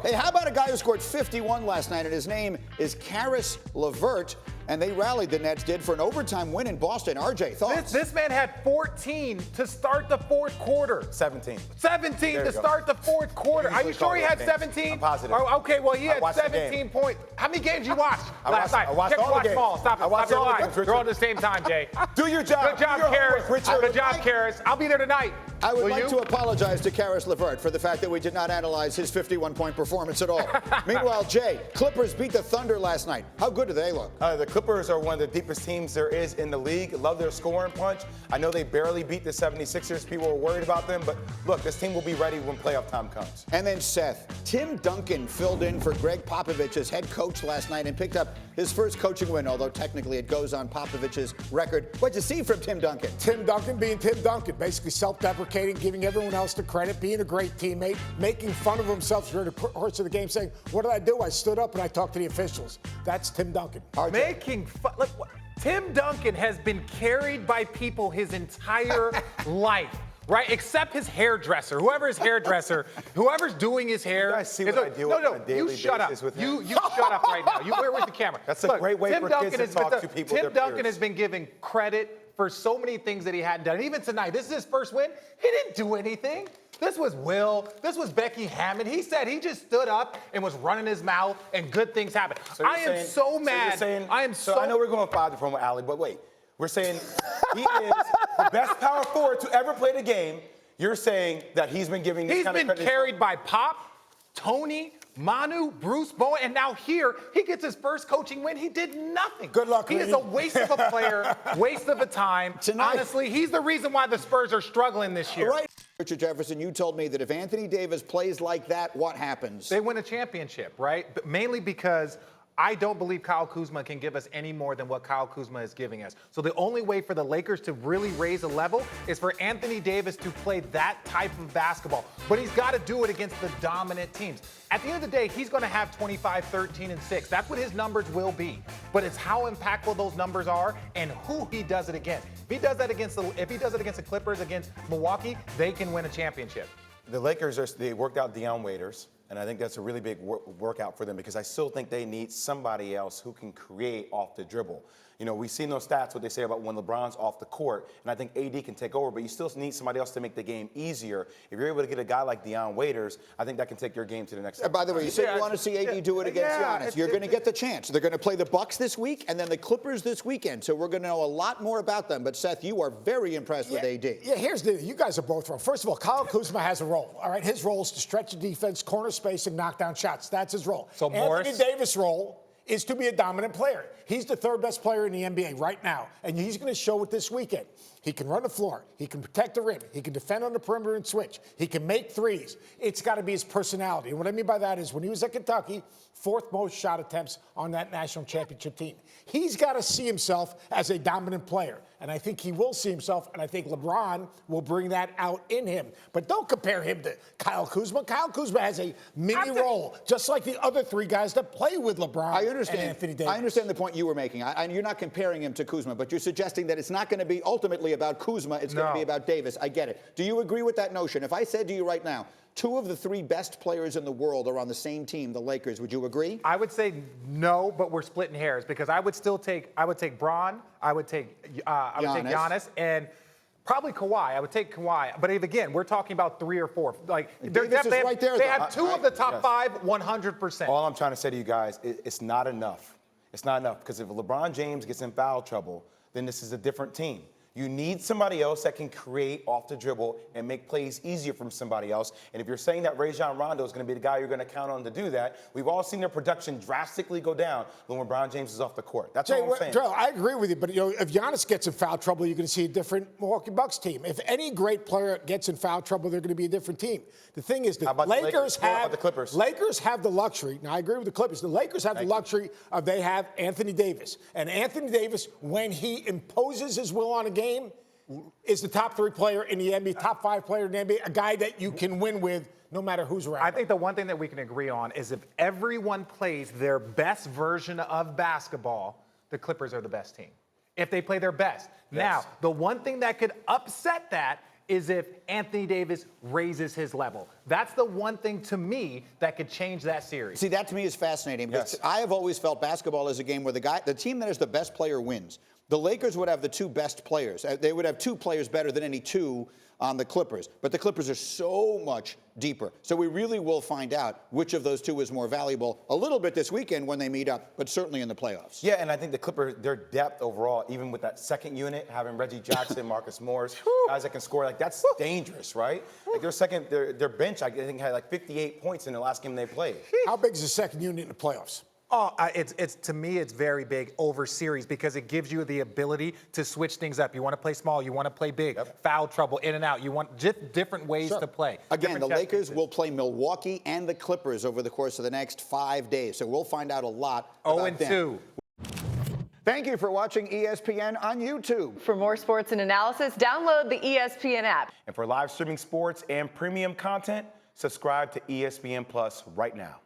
Hey, how about a guy who scored 51 last night, and his name is Caris LeVert, and they rallied, the Nets did, for an overtime win in Boston. RJ, thoughts? This man had 14 to start the fourth quarter. 17. 17 to start the fourth quarter. Are you sure he had 17? I'm positive. Oh, okay, well, he had 17 points. How many games you watched last night? I watched all the games. Stop it. I watched all the games, They're all at the same time, Jay. Do your job. Good job, Karis. Good job, Karis. I'll be there tonight. I would like to apologize to Caris LeVert for the fact that we did not analyze his 51-point performance at all. Meanwhile, Jay, Clippers beat the Thunder last night. How good do they look? The Clippers are one of the deepest teams there is in the league. Love their scoring punch. I know they barely beat the 76ers. People were worried about them, but look, this team will be ready when playoff time comes. And then Seth, Tim Duncan filled in for Greg Popovich as head coach last night and picked up his first coaching win, although technically it goes on Popovich's record. What'd you see from Tim Duncan? Tim Duncan being Tim Duncan, basically self-deprecating, giving everyone else the credit, being a great teammate, making fun of himself during the course of the game, saying, what did I do? I stood up and I talked to the officials. That's Tim Duncan. Making fun. Look, Tim Duncan has been carried by people his entire life. Right, except his hairdresser, whoever's doing his hair. You guys see what I deal with on a daily basis with him? You shut up right now. Where's the camera? That's a great way for kids to talk to people. Tim Duncan has been given credit for so many things that he hadn't done. Even tonight, this is his first win. He didn't do anything. This was Will. This was Becky Hammond. He said he just stood up and was running his mouth, and good things happened. I am so mad. So I know we're going 5 to from Allie, but wait. We're saying he is the best power forward to ever play the game. You're saying that he's been giving this kind of credit. He's been carried by Pop, Tony, Manu, Bruce Bowen, and now here he gets his first coaching win. He did nothing. Good luck, He is a waste of a player, waste of a time. Tonight, honestly, he's the reason why the Spurs are struggling this year. Right. Richard Jefferson, you told me that if Anthony Davis plays like that, what happens? They win a championship, right? But mainly because I don't believe Kyle Kuzma can give us any more than what Kyle Kuzma is giving us. So the only way for the Lakers to really raise a level is for Anthony Davis to play that type of basketball. But he's got to do it against the dominant teams. At the end of the day, he's going to have 25, 13, and 6. That's what his numbers will be. But it's how impactful those numbers are and who he does it against. If he does it against the Clippers, against Milwaukee, they can win a championship. The Lakers, they worked out Dion Waiters. And I think that's a really big workout for them because I still think they need somebody else who can create off the dribble. You know, we've seen those stats, what they say about when LeBron's off the court, and I think AD can take over, but you still need somebody else to make the game easier. If you're able to get a guy like Dion Waiters, I think that can take your game to the next level. By the way, you said you want to see AD do it against Giannis. You're going to get the chance. They're going to play the Bucks this week and then the Clippers this weekend, so we're going to know a lot more about them. But, Seth, you are very impressed with AD. Yeah, here's the you guys are both wrong. First of all, Kyle Kuzma has a role, all right? His role is to stretch the defense, corner space, and knock down shots. That's his role. So Anthony Davis' role is to be a dominant player. He's the third best player in the NBA right now, and he's going to show it this weekend. He can run the floor. He can protect the rim. He can defend on the perimeter and switch. He can make threes. It's got to be his personality. And what I mean by that is when he was at Kentucky, 4th most shot attempts on that national championship team. He's got to see himself as a dominant player. And I think he will see himself, and I think LeBron will bring that out in him. But don't compare him to Kyle Kuzma. Kyle Kuzma has a mini role, just like the other 3 guys that play with LeBron and Anthony Davis. I understand the point you were making. You're not comparing him to Kuzma, but you're suggesting that it's not going to be ultimately about Kuzma. It's going to be about Davis. I get it. Do you agree with that notion? If I said to you right now, 2 of the 3 best players in the world are on the same team, the Lakers, would you agree? I would say no, but we're splitting hairs because I would take Bron, I would take Giannis, and probably Kawhi. I would take Kawhi. But again, we're talking about 3 or 4. Like they have 2 of the top 5, 100%. All I'm trying to say to you guys, it's not enough. It's not enough because if LeBron James gets in foul trouble, then this is a different team. You need somebody else that can create off the dribble and make plays easier from somebody else. And if you're saying that Rajon Rondo is going to be the guy you're going to count on to do that, we've all seen their production drastically go down when LeBron James is off the court. That's all I'm saying. Joe, I agree with you, but if Giannis gets in foul trouble, you're going to see a different Milwaukee Bucks team. If any great player gets in foul trouble, they're going to be a different team. The thing is, the Lakers have the luxury. Now, I agree with the Clippers. The Lakers have the luxury of they have Anthony Davis. And Anthony Davis, when he imposes his will on a game, is the top 3 player in the NBA, top 5 player in the NBA, a guy that you can win with no matter who's around. I think the one thing that we can agree on is if everyone plays their best version of basketball, the Clippers are the best team. If they play their best. Yes. Now, the one thing that could upset that is if Anthony Davis raises his level. That's the one thing to me that could change that series. See, that to me is fascinating because I have always felt basketball is a game where the team that has the best player wins. The Lakers would have the two best players. They would have two players better than any two on the Clippers. But the Clippers are so much deeper. So we really will find out which of those two is more valuable a little bit this weekend when they meet up, but certainly in the playoffs. Yeah, and I think the Clippers, their depth overall, even with that second unit, having Reggie Jackson, Marcus Morris, guys that can score, like that's dangerous, right? Like their bench, I think, had like 58 points in the last game they played. How big is the second unit in the playoffs? Oh, it's to me, it's very big over series because it gives you the ability to switch things up. You want to play small, you want to play big, foul trouble, in and out. You want just different ways to play. Again, the Lakers will play Milwaukee and the Clippers over the course of the next 5 days. So we'll find out a lot about them. 0-2. Thank you for watching ESPN on YouTube. For more sports and analysis, download the ESPN app. And for live streaming sports and premium content, subscribe to ESPN Plus right now.